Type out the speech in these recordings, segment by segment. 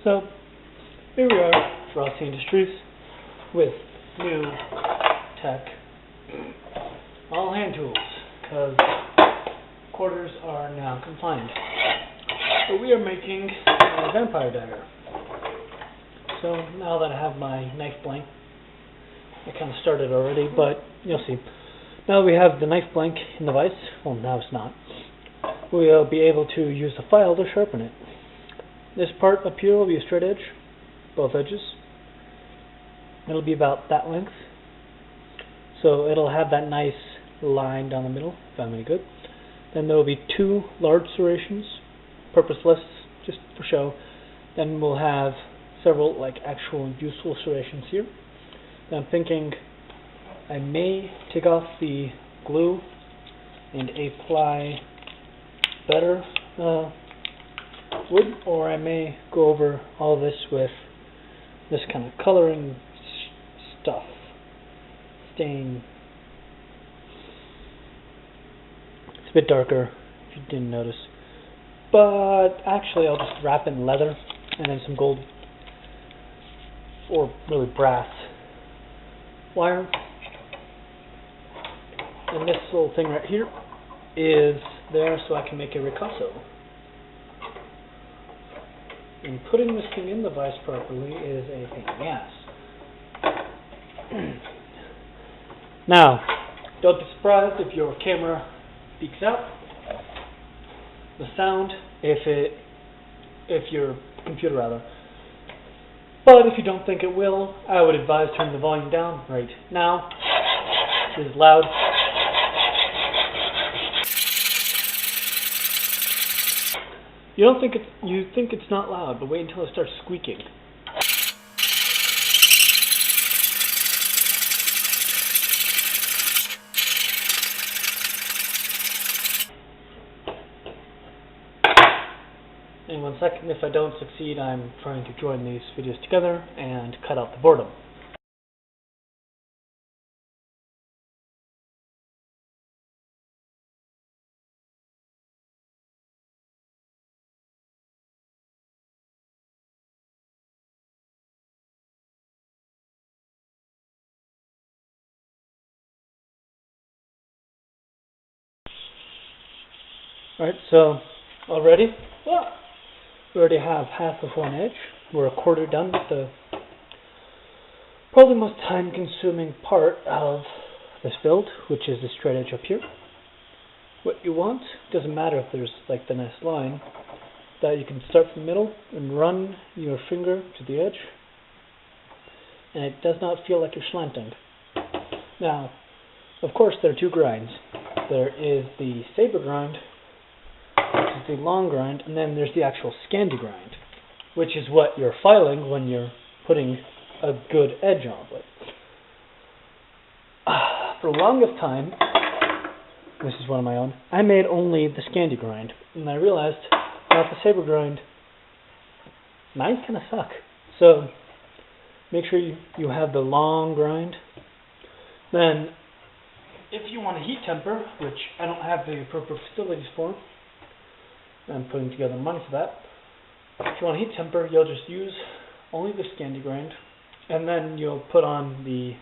So, here we are, Frosty Industries, with new tech, all hand tools, because quarters are now confined. But we are making a vampire dagger. So, now that I have my knife blank, I kind of started already, but you'll see. Now we have the knife blank in the vise, well now it's not, we'll be able to use the file to sharpen it. This part up here will be a straight edge, both edges. It'll be about that length. So it'll have that nice line down the middle, if I'm any good. Then there will be two large serrations, purposeless, just for show. Then we'll have several actual useful serrations here. Then I'm thinking I may take off the glue and apply better wood, or I may go over all this with this kind of coloring stuff, stain. It's a bit darker if you didn't notice, but actually I'll just wrap it in leather and then some gold or really brass wire. And this little thing right here is there so I can make a ricasso. And putting this thing in the vise properly is a pain in the ass. Now, don't be surprised if your camera peeks out. The sound, if your computer rather. But if you don't think it will, I would advise turning the volume down right now. It is loud. You think it's not loud, but wait until it starts squeaking. And 1 second, if I don't succeed, I'm trying to join these videos together and cut out the boredom. Alright, so already, we already have half of one edge. We're a quarter done with the probably most time consuming part of this build, which is the straight edge up here. What you want, doesn't matter if there's the nice line, that you can start from the middle and run your finger to the edge, and it does not feel like you're slanting. Now, of course there are two grinds. There is the saber grind, which is the long grind, and then there's the actual Scandi grind, which is what you're filing when you're putting a good edge on it. For the longest time, this is one of my own, I made only the Scandi grind, and I realized that the saber grind, mine kind of suck. So make sure you have the long grind. Then, if you want to heat temper, which I don't have the appropriate facilities for, I'm putting together money for that. If you want to heat temper, you'll just use only the Scandi grind, and then you'll put on the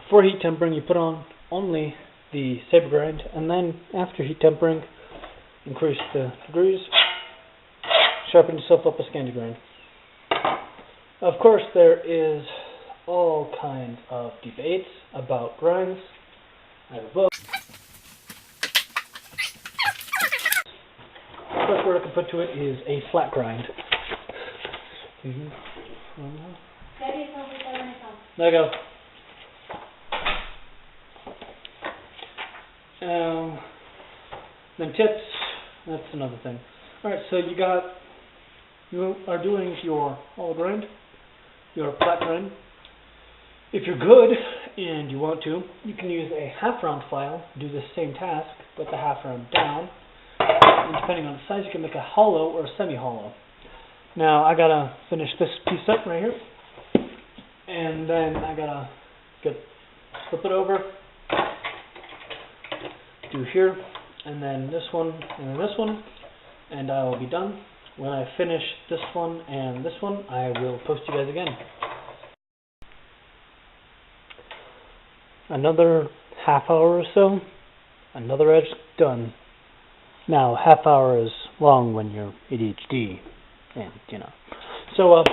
for heat tempering, you put on only the saber grind, and then after heat tempering, increase the degrees, sharpen yourself up with Scandi grind. Of course, there is all kinds of debates about grinds. I have a book. The first word I can put to it is a flat grind. There you go. Then tips, that's another thing. Alright, so you are doing your all grind, your flat grind. If you're good and you want to, you can use a half round file, do the same task, but the half round down. And depending on the size, you can make a hollow or a semi-hollow. Now I gotta finish this piece up right here, and then I gotta flip it over, do here, and then this one, and then this one, and I will be done. When I finish this one and this one, I will post you guys again. Another half hour or so, another edge done. Now, half hour is long when you're ADHD, and you know. So,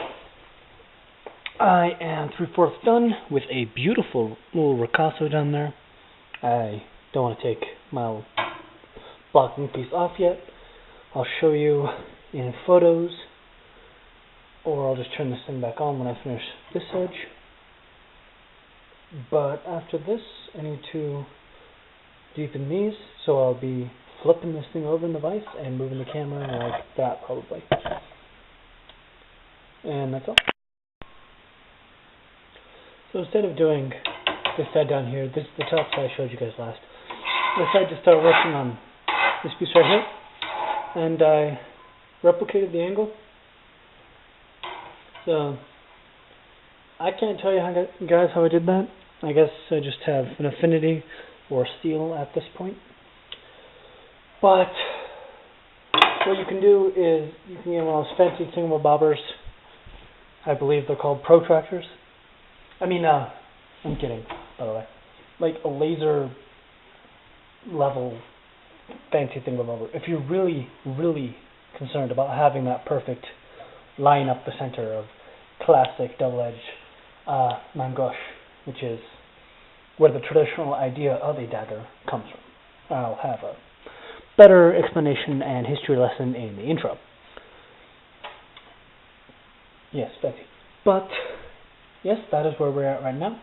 I am 3/4 done with a beautiful little ricasso down there. I don't want to take my blocking piece off yet. I'll show you in photos, or I'll just turn this thing back on when I finish this edge. But after this, I need to deepen these, so I'll be flipping this thing over in the vise and moving the camera like that probably. And that's all. So instead of doing this side down here, this is the top side I showed you guys last. I decided to start working on this piece right here, and I replicated the angle. So I can't tell you guys how I did that. I guess I just have an affinity or steel at this point. But what you can do is you can get one of those fancy thingamabobbers. I believe they're called protractors. I mean, I'm kidding, by the way. Like a laser level fancy thingamabobber. If you're really, really concerned about having that perfect line up the center of classic double-edged main gauche, which is where the traditional idea of a dagger comes from. I'll have a better explanation and history lesson in the intro. Yes, Betsy. But yes, that is where we're at right now.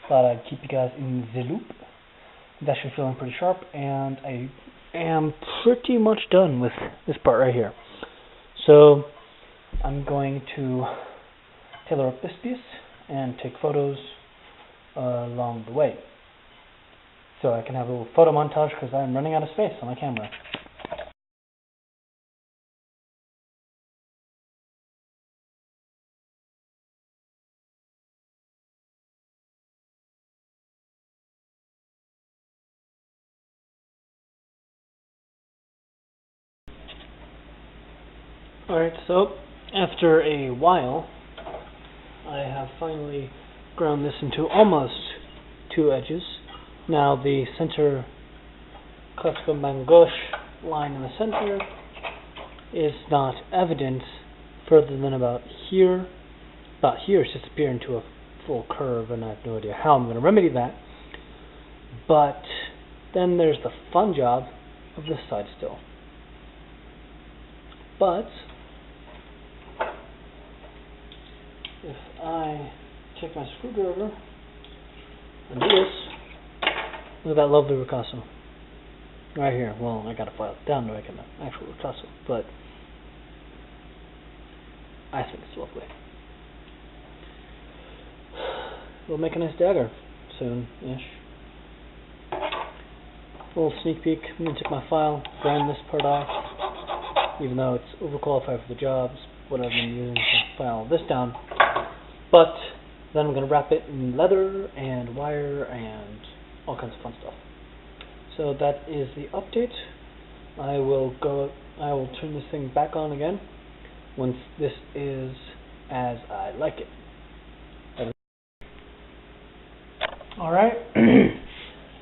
Thought I'd keep you guys in the loop. I'm actually feeling pretty sharp, and I am pretty much done with this part right here. So I'm going to tailor up this piece and take photos along the way, so I can have a little photo montage because I'm running out of space on my camera. Alright, so after a while, I have finally ground this into almost 2 edges. Now the center classical main gauche line in the center is not evident further than about here. About here it's disappeared into a full curve, and I have no idea how I'm going to remedy that. But then there's the fun job of this side still. But if I take my screwdriver and do this, look at that lovely ricasso right here. Well, I gotta file it down to make an actual ricasso, but I think it's lovely. We'll make a nice dagger soon-ish. A little sneak peek. I'm gonna take my file, grind this part off, even though it's overqualified for the jobs, what I've been using to file this down. But then I'm going to wrap it in leather and wire and all kinds of fun stuff. So that is the update. I will turn this thing back on again once this is as I like it. Alright,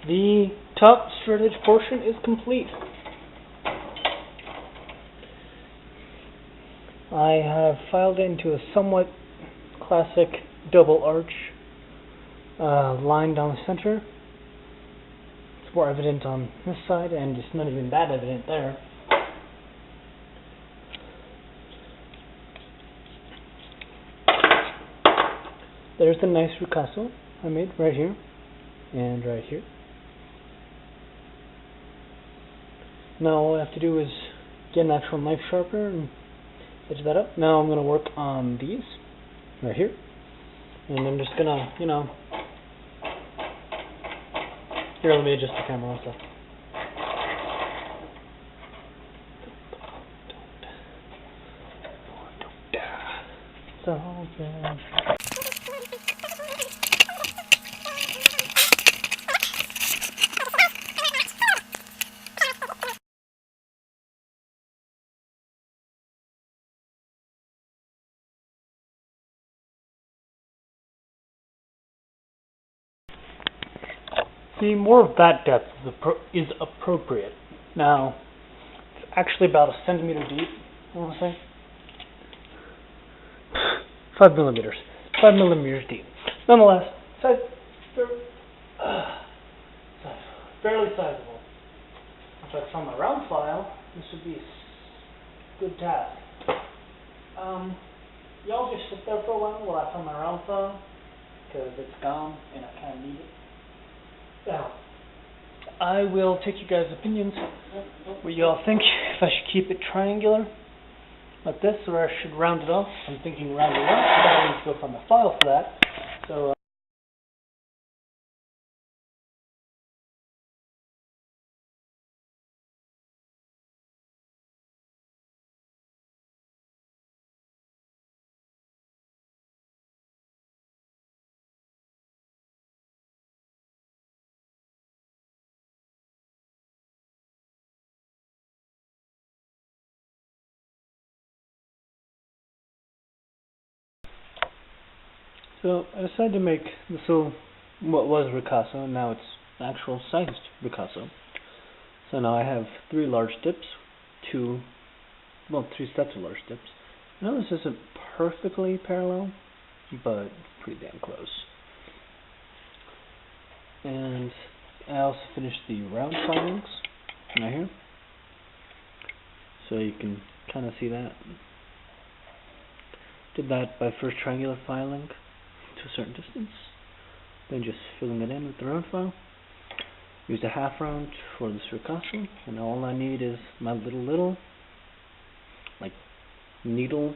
the top straight edge portion is complete. I have filed into a somewhat classic double arch line down the center. It's more evident on this side, and it's not even that evident there. There's the nice ricasso I made right here and right here. Now all I have to do is get an actual knife sharpener and edge that up. Now I'm going to work on these right here, and I'm just gonna, you know, here, let me adjust the camera also. So See, more of that depth is appropriate. Now, it's actually about a centimeter deep, I want to say. 5 millimeters. 5 millimeters deep. Nonetheless, fairly sizable. If I found my round file, this would be a good task. Y'all just sit there for a while I find my round file, because it's gone and I kind of need it. Now, I will take you guys' opinions. What y'all think, if I should keep it triangular like this, or I should round it off. I'm thinking round it off, but I need to go find my file for that. So, I decided to make this little, what was ricasso, and now it's actual sized ricasso. So now I have 3 large dips, 3 sets of large dips. Now this isn't perfectly parallel, but pretty damn close. And I also finished the round filings right here, so you can kind of see that. Did that by first triangular filing to a certain distance, then just filling it in with the round file. Used a half round for this ricasso, and all I need is my little like needle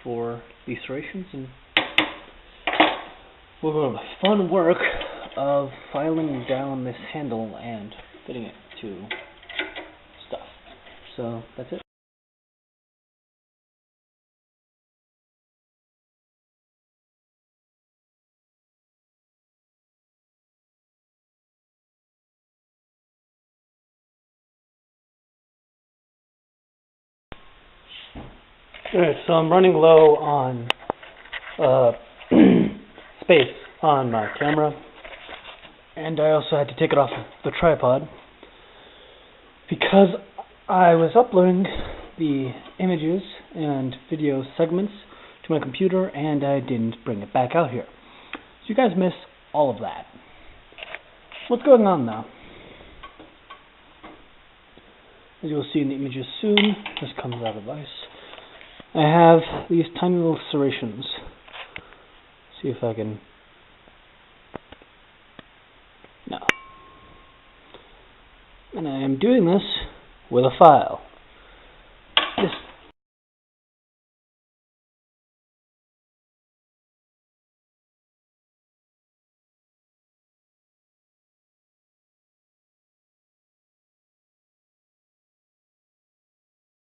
for the serrations, and we'll go to the fun work of filing down this handle and fitting it to stuff. So that's it. Alright, so I'm running low on space on my camera, and I also had to take it off the tripod because I was uploading the images and video segments to my computer and I didn't bring it back out here. So you guys missed all of that. What's going on now? As you'll see in the images soon, this comes out of ice. I have these tiny little serrations. See if I can... No. And I am doing this with a file.